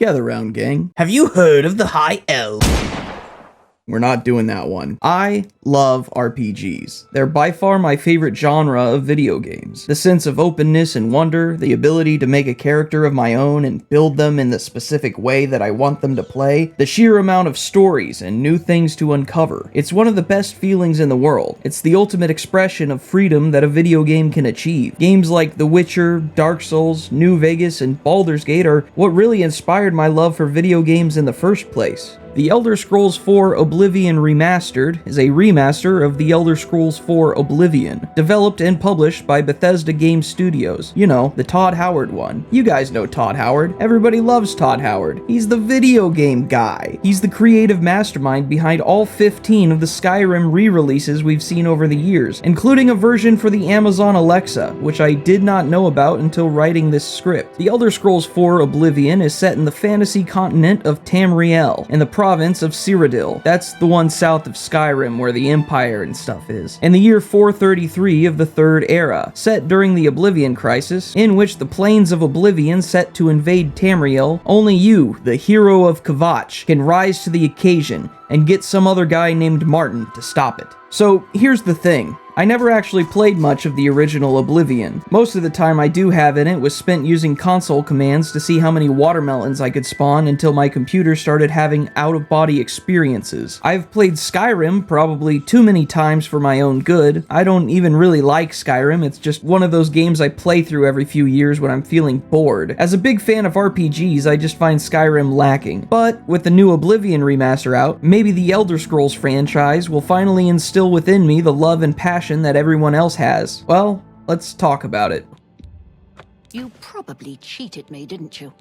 Gather round, gang. Have you heard of the High Elf? We're not doing that one. I love RPGs. They're by far my favorite genre of video games. The sense of openness and wonder, the ability to make a character of my own and build them in the specific way that I want them to play, the sheer amount of stories and new things to uncover. It's one of the best feelings in the world. It's the ultimate expression of freedom that a video game can achieve. Games like The Witcher, Dark Souls, New Vegas, and Baldur's Gate are what really inspired my love for video games in the first place. The Elder Scrolls IV Oblivion Remastered is a remaster of The Elder Scrolls IV Oblivion, developed and published by Bethesda Game Studios. You know, the Todd Howard one. You guys know Todd Howard. Everybody loves Todd Howard. He's the video game guy. He's the creative mastermind behind all 15 of the Skyrim re-releases we've seen over the years, including a version for the Amazon Alexa, which I did not know about until writing this script. The Elder Scrolls IV Oblivion is set in the fantasy continent of Tamriel, in the province of Cyrodiil. That's the one south of Skyrim where the Empire and stuff is. In the year 433 of the Third Era, set during the Oblivion Crisis, in which the plains of Oblivion set to invade Tamriel, only you, the hero of Kvatch, can rise to the occasion and get some other guy named Martin to stop it. So here's the thing. I never actually played much of the original Oblivion. Most of the time I do have in it was spent using console commands to see how many watermelons I could spawn until my computer started having out-of-body experiences. I've played Skyrim probably too many times for my own good. I don't even really like Skyrim, it's just one of those games I play through every few years when I'm feeling bored. As a big fan of RPGs, I just find Skyrim lacking. But with the new Oblivion remaster out, maybe the Elder Scrolls franchise will finally instill within me the love and passion that everyone else has. Well, let's talk about it. You probably cheated me, didn't you?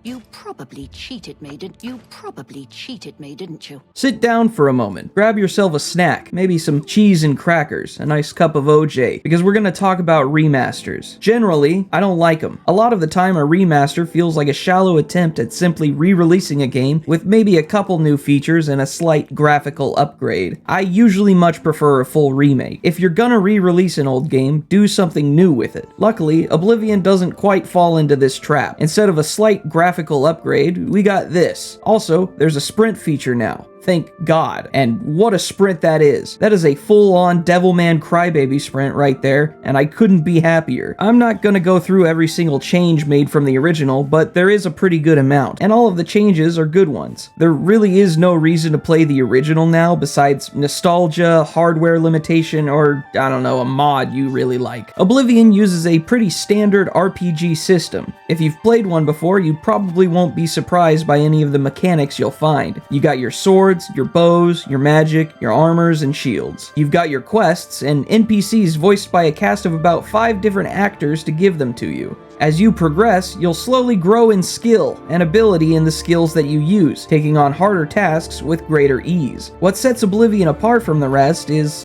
You probably cheated me, didn't you? Sit down for a moment. Grab yourself a snack, maybe some cheese and crackers, a nice cup of OJ, because we're gonna talk about remasters. Generally, I don't like them. A lot of the time, a remaster feels like a shallow attempt at simply re-releasing a game with maybe a couple new features and a slight graphical upgrade. I usually much prefer a full remake. If you're gonna re-release an old game, do something new with it. Luckily, Oblivion doesn't quite fall into this trap. Instead of a slight graphical upgrade, we got this. Also, there's a sprint feature now. Thank God. And what a sprint that is. That is a full-on Devilman Crybaby sprint right there, and I couldn't be happier. I'm not gonna go through every single change made from the original, but there is a pretty good amount, and all of the changes are good ones. There really is no reason to play the original now besides nostalgia, hardware limitation, or, I don't know, a mod you really like. Oblivion uses a pretty standard RPG system. If you've played one before, you probably won't be surprised by any of the mechanics you'll find. You got your swords, your bows, your magic, your armors, and shields. You've got your quests, and NPCs voiced by a cast of about 5 different actors to give them to you. As you progress, you'll slowly grow in skill and ability in the skills that you use, taking on harder tasks with greater ease. What sets Oblivion apart from the rest is...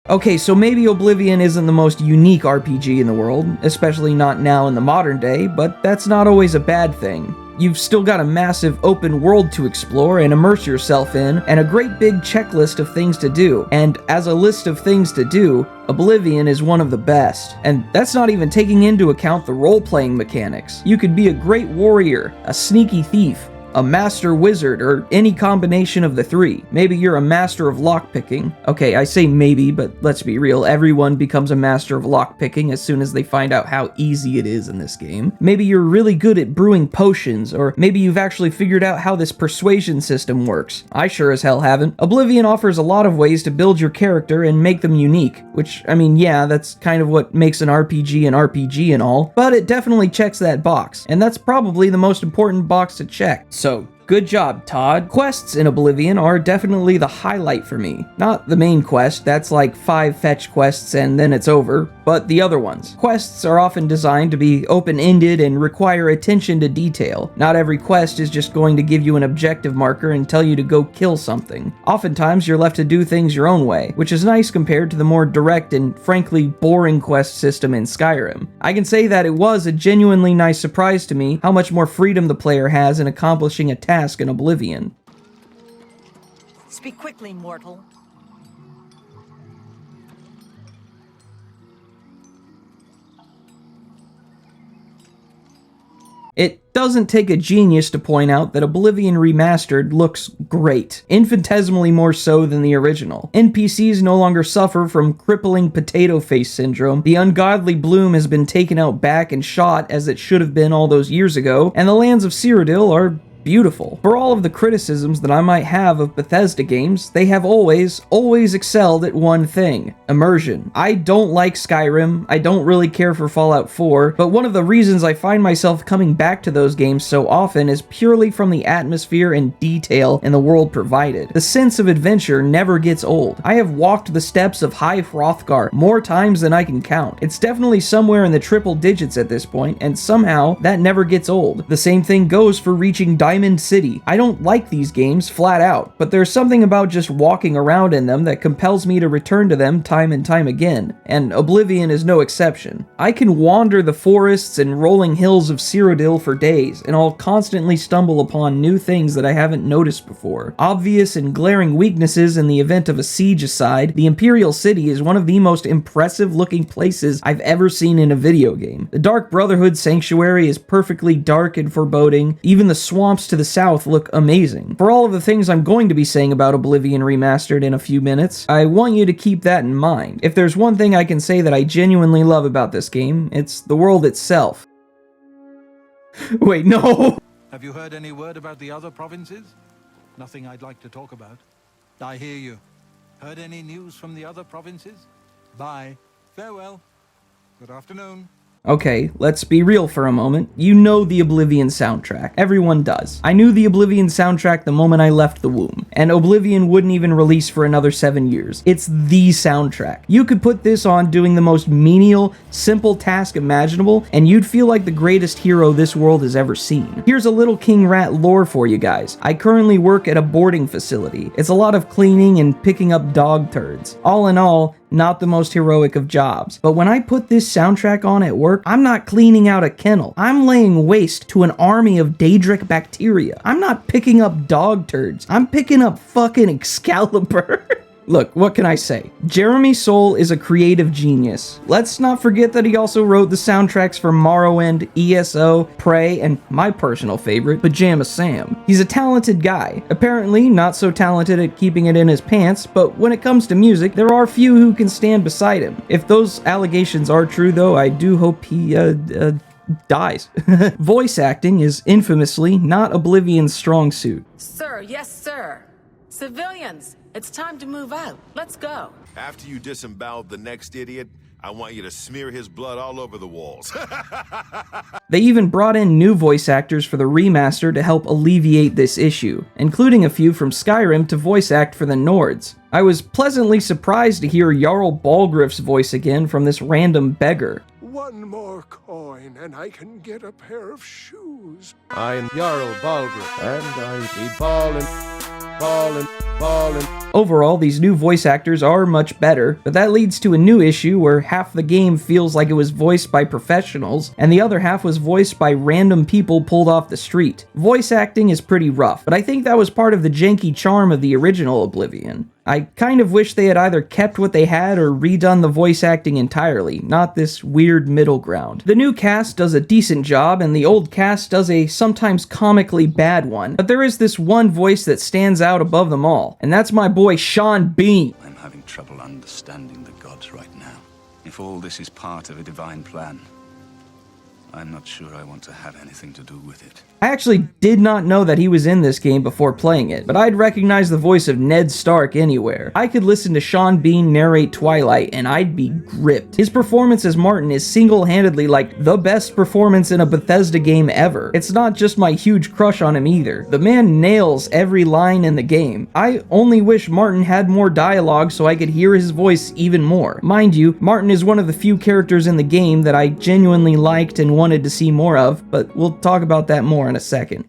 Okay, so maybe Oblivion isn't the most unique RPG in the world, especially not now in the modern day, but that's not always a bad thing. You've still got a massive open world to explore and immerse yourself in, and a great big checklist of things to do. And as a list of things to do, Oblivion is one of the best. And that's not even taking into account the role-playing mechanics. You could be a great warrior, a sneaky thief, a master wizard, or any combination of the three. Maybe you're a master of lockpicking. Okay, I say maybe, but let's be real, everyone becomes a master of lockpicking as soon as they find out how easy it is in this game. Maybe you're really good at brewing potions, or maybe you've actually figured out how this persuasion system works. I sure as hell haven't. Oblivion offers a lot of ways to build your character and make them unique, which, I mean, yeah, that's kind of what makes an RPG and all, but it definitely checks that box, and that's probably the most important box to check. So, good job, Todd. Quests in Oblivion are definitely the highlight for me. Not the main quest, that's like 5 fetch quests and then it's over, but the other ones. Quests are often designed to be open-ended and require attention to detail. Not every quest is just going to give you an objective marker and tell you to go kill something. Oftentimes, you're left to do things your own way, which is nice compared to the more direct and frankly boring quest system in Skyrim. I can say that it was a genuinely nice surprise to me how much more freedom the player has in accomplishing a task in Oblivion. Speak quickly, mortal. It doesn't take a genius to point out that Oblivion Remastered looks great, infinitesimally more so than the original. NPCs no longer suffer from crippling potato face syndrome, the ungodly bloom has been taken out back and shot as it should have been all those years ago, and the lands of Cyrodiil are beautiful. For all of the criticisms that I might have of Bethesda games, they have always excelled at one thing: immersion. I don't like Skyrim, I don't really care for Fallout 4, but one of the reasons I find myself coming back to those games so often is purely from the atmosphere and detail in the world provided. The sense of adventure never gets old. I have walked the steps of High Hrothgar more times than I can count. It's definitely somewhere in the triple digits at this point, and somehow that never gets old. The same thing goes for reaching Diamond City. I don't like these games flat out, but there's something about just walking around in them that compels me to return to them time and time again, and Oblivion is no exception. I can wander the forests and rolling hills of Cyrodiil for days, and I'll constantly stumble upon new things that I haven't noticed before. Obvious and glaring weaknesses in the event of a siege aside, the Imperial City is one of the most impressive looking places I've ever seen in a video game. The Dark Brotherhood Sanctuary is perfectly dark and foreboding. Even the swamps to the south look amazing. For all of the things I'm going to be saying about Oblivion Remastered in a few minutes, I want you to keep that in mind. If there's one thing I can say that I genuinely love about this game, it's the world itself. Wait, no! Have you heard any word about the other provinces? Nothing I'd like to talk about. I hear you. Heard any news from the other provinces? Bye. Farewell. Good afternoon. Okay, let's be real for a moment. You know the Oblivion soundtrack. Everyone does. I knew the Oblivion soundtrack the moment I left the womb, and Oblivion wouldn't even release for another 7 years. It's the soundtrack. You could put this on doing the most menial, simple task imaginable, and you'd feel like the greatest hero this world has ever seen. Here's a little King Rat lore for you guys. I currently work at a boarding facility. It's a lot of cleaning and picking up dog turds. All in all, not the most heroic of jobs. But when I put this soundtrack on at work, I'm not cleaning out a kennel. I'm laying waste to an army of Daedric bacteria. I'm not picking up dog turds. I'm picking up fucking Excalibur. Look, what can I say? Jeremy Soule is a creative genius. Let's not forget that he also wrote the soundtracks for Morrowind, ESO, Prey, and my personal favorite, Pajama Sam. He's a talented guy. Apparently not so talented at keeping it in his pants, but when it comes to music, there are few who can stand beside him. If those allegations are true though, I do hope he, dies. Voice acting is infamously not Oblivion's strong suit. Sir, yes sir. Civilians, it's time to move out. Let's go. After you disembowel the next idiot, I want you to smear his blood all over the walls. They even brought in new voice actors for the remaster to help alleviate this issue, including a few from Skyrim to voice act for the Nords. I was pleasantly surprised to hear Jarl Balgruuf's voice again from this random beggar. One more coin and I can get a pair of shoes. I'm Jarl Balgruuf, and I be ballin'. Overall, these new voice actors are much better, but that leads to a new issue where half the game feels like it was voiced by professionals, and the other half was voiced by random people pulled off the street. Voice acting is pretty rough, but I think that was part of the janky charm of the original Oblivion. I kind of wish they had either kept what they had or redone the voice acting entirely, not this weird middle ground. The new cast does a decent job, and the old cast does a sometimes comically bad one, but there is this one voice that stands out above them all, and that's my boy Sean Bean. I'm having trouble understanding the gods right now. If all this is part of a divine plan, I'm not sure I want to have anything to do with it. I actually did not know that he was in this game before playing it, but I'd recognize the voice of Ned Stark anywhere. I could listen to Sean Bean narrate Twilight and I'd be gripped. His performance as Martin is single-handedly like the best performance in a Bethesda game ever. It's not just my huge crush on him either. The man nails every line in the game. I only wish Martin had more dialogue so I could hear his voice even more. Mind you, Martin is one of the few characters in the game that I genuinely liked and wanted to see more of, but we'll talk about that more in a second.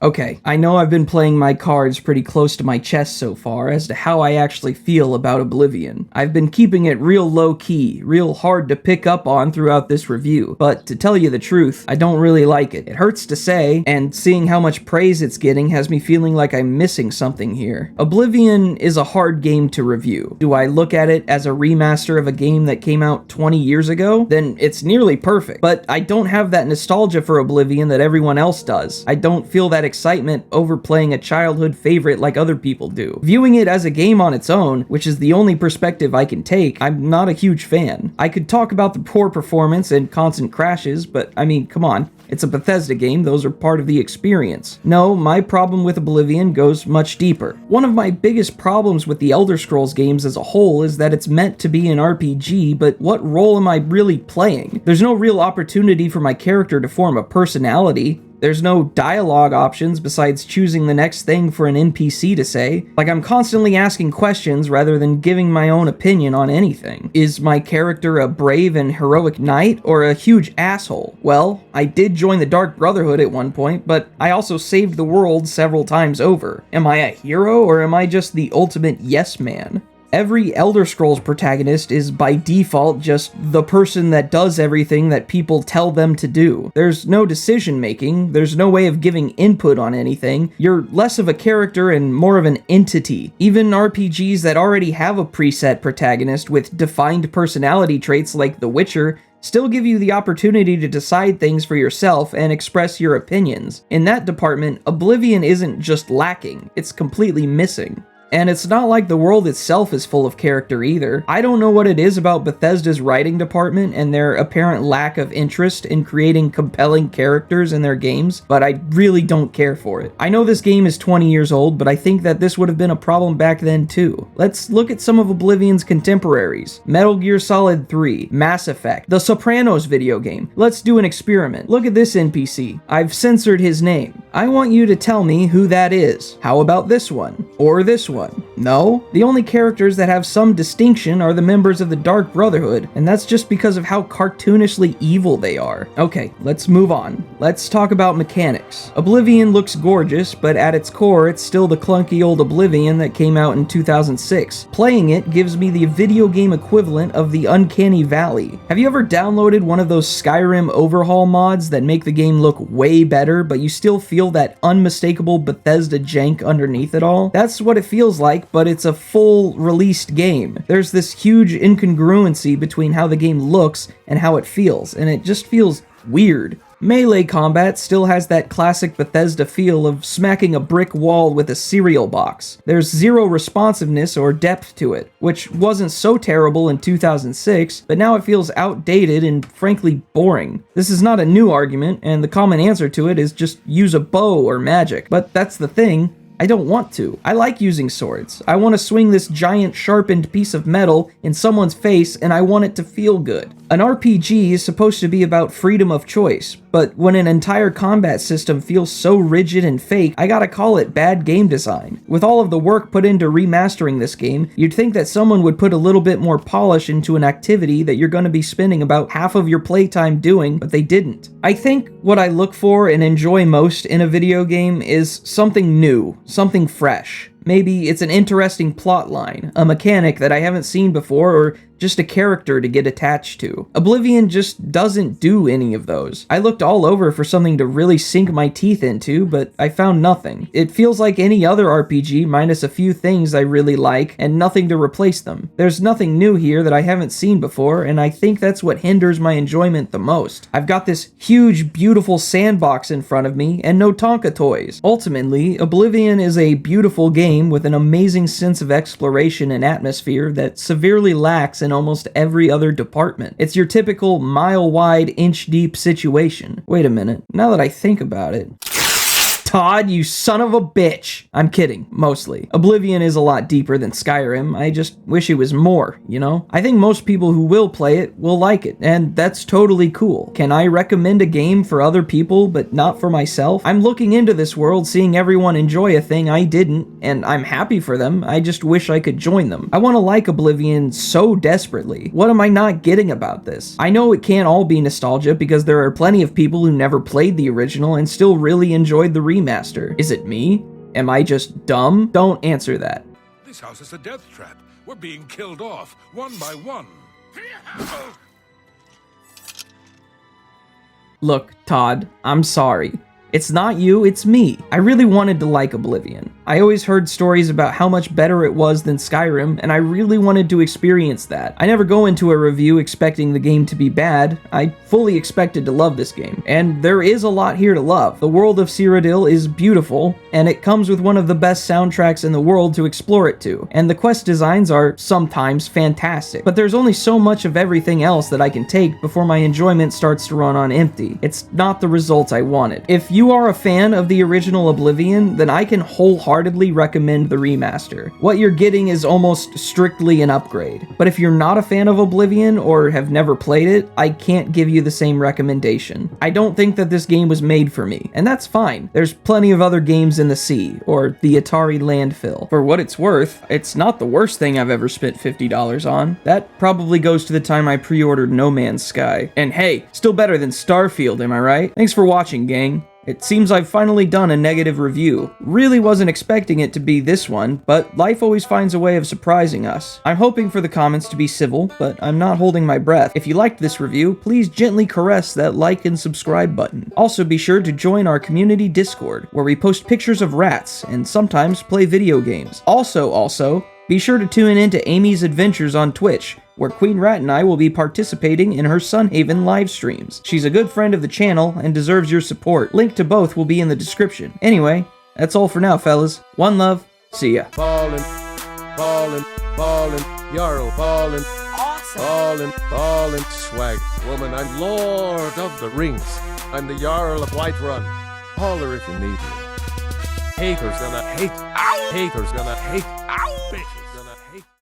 Okay, I know I've been playing my cards pretty close to my chest so far as to how I actually feel about Oblivion. I've been keeping it real low-key, real hard to pick up on throughout this review, but to tell you the truth, I don't really like it. It hurts to say, and seeing how much praise it's getting has me feeling like I'm missing something here. Oblivion is a hard game to review. Do I look at it as a remaster of a game that came out 20 years ago? Then it's nearly perfect, but I don't have that nostalgia for Oblivion that everyone else does. I don't feel that excitement over playing a childhood favorite like other people do. Viewing it as a game on its own, which is the only perspective I can take, I'm not a huge fan. I could talk about the poor performance and constant crashes, but I mean, come on. It's a Bethesda game, those are part of the experience. No, my problem with Oblivion goes much deeper. One of my biggest problems with the Elder Scrolls games as a whole is that it's meant to be an RPG, but what role am I really playing? There's no real opportunity for my character to form a personality. There's no dialogue options besides choosing the next thing for an NPC to say. Like, I'm constantly asking questions rather than giving my own opinion on anything. Is my character a brave and heroic knight or a huge asshole? Well, I did join the Dark Brotherhood at one point, but I also saved the world several times over. Am I a hero or am I just the ultimate yes man? Every Elder Scrolls protagonist is by default just the person that does everything that people tell them to do. There's no decision making, there's no way of giving input on anything, you're less of a character and more of an entity. Even RPGs that already have a preset protagonist with defined personality traits like The Witcher still give you the opportunity to decide things for yourself and express your opinions. In that department, Oblivion isn't just lacking, it's completely missing. And it's not like the world itself is full of character either. I don't know what it is about Bethesda's writing department and their apparent lack of interest in creating compelling characters in their games, but I really don't care for it. I know this game is 20 years old, but I think that this would have been a problem back then too. Let's look at some of Oblivion's contemporaries. Metal Gear Solid 3, Mass Effect, The Sopranos video game. Let's do an experiment. Look at this NPC. I've censored his name. I want you to tell me who that is. How about this one? Or this one? No? The only characters that have some distinction are the members of the Dark Brotherhood, and that's just because of how cartoonishly evil they are. Okay, let's move on. Let's talk about mechanics. Oblivion looks gorgeous, but at its core, it's still the clunky old Oblivion that came out in 2006. Playing it gives me the video game equivalent of the Uncanny Valley. Have you ever downloaded one of those Skyrim overhaul mods that make the game look way better, but you still feel that unmistakable Bethesda jank underneath it all? That's what it feels like, but it's a full released game. There's this huge incongruency between how the game looks and how it feels, and it just feels weird. Melee combat still has that classic Bethesda feel of smacking a brick wall with a cereal box. There's zero responsiveness or depth to it, which wasn't so terrible in 2006, but now it feels outdated and frankly boring. This is not a new argument, and the common answer to it is just use a bow or magic, but that's the thing. I don't want to. I like using swords. I want to swing this giant sharpened piece of metal in someone's face and I want it to feel good. An RPG is supposed to be about freedom of choice, but when an entire combat system feels so rigid and fake, I gotta call it bad game design. With all of the work put into remastering this game, you'd think that someone would put a little bit more polish into an activity that you're gonna be spending about half of your playtime doing, but they didn't. I think what I look for and enjoy most in a video game is something new, something fresh. Maybe it's an interesting plot line, a mechanic that I haven't seen before, or just a character to get attached to. Oblivion just doesn't do any of those. I looked all over for something to really sink my teeth into, but I found nothing. It feels like any other RPG minus a few things I really like and nothing to replace them. There's nothing new here that I haven't seen before, and I think that's what hinders my enjoyment the most. I've got this huge, beautiful sandbox in front of me and no Tonka toys. Ultimately, Oblivion is a beautiful game with an amazing sense of exploration and atmosphere that severely lacks in almost every other department. It's your typical mile-wide, inch-deep situation. Wait a minute, now that I think about it... Todd, you son of a bitch! I'm kidding, mostly. Oblivion is a lot deeper than Skyrim, I just wish it was more, you know? I think most people who will play it will like it, and that's totally cool. Can I recommend a game for other people, but not for myself? I'm looking into this world, seeing everyone enjoy a thing I didn't, and I'm happy for them, I just wish I could join them. I want to like Oblivion so desperately. What am I not getting about this? I know it can't all be nostalgia, because there are plenty of people who never played the original and still really enjoyed the remake. remaster. Is it me? Am I just dumb? Don't answer that. This house is a death trap. We're being killed off, one by one. Look, Todd, I'm sorry. It's not you, it's me. I really wanted to like Oblivion. I always heard stories about how much better it was than Skyrim, and I really wanted to experience that. I never go into a review expecting the game to be bad. I fully expected to love this game. And there is a lot here to love. The world of Cyrodiil is beautiful, and it comes with one of the best soundtracks in the world to explore it to. And the quest designs are sometimes fantastic. But there's only so much of everything else that I can take before my enjoyment starts to run on empty. It's not the result I wanted. If you are a fan of the original Oblivion, then I can wholeheartedly recommend the remaster. What you're getting is almost strictly an upgrade. But if you're not a fan of Oblivion or have never played it, I can't give you the same recommendation. I don't think that this game was made for me, and that's fine. There's plenty of other games in the sea, or the Atari landfill. For what it's worth, it's not the worst thing I've ever spent $50 on. That probably goes to the time I pre-ordered No Man's Sky. And hey, still better than Starfield, am I right? Thanks for watching, gang. It seems I've finally done a negative review. Really wasn't expecting it to be this one, but life always finds a way of surprising us. I'm hoping for the comments to be civil, but I'm not holding my breath. If you liked this review, please gently caress that like and subscribe button. Also be sure to join our community Discord, where we post pictures of rats and sometimes play video games. Also, be sure to tune in to Amy's Adventures on Twitch, where Queen Rat and I will be participating in her Sunhaven live streams. She's a good friend of the channel and deserves your support. Link to both will be in the description. Anyway, that's all for now, fellas. One love. See ya. Ballin, ballin, ballin, Jarl, ballin, Awesome. ballin, ballin, swag. Woman, I'm Lord of the Rings. I'm the Jarl of Whiterun. Holler if you need me. Haters gonna hate. Ow! Haters gonna hate. Ow! Bitch.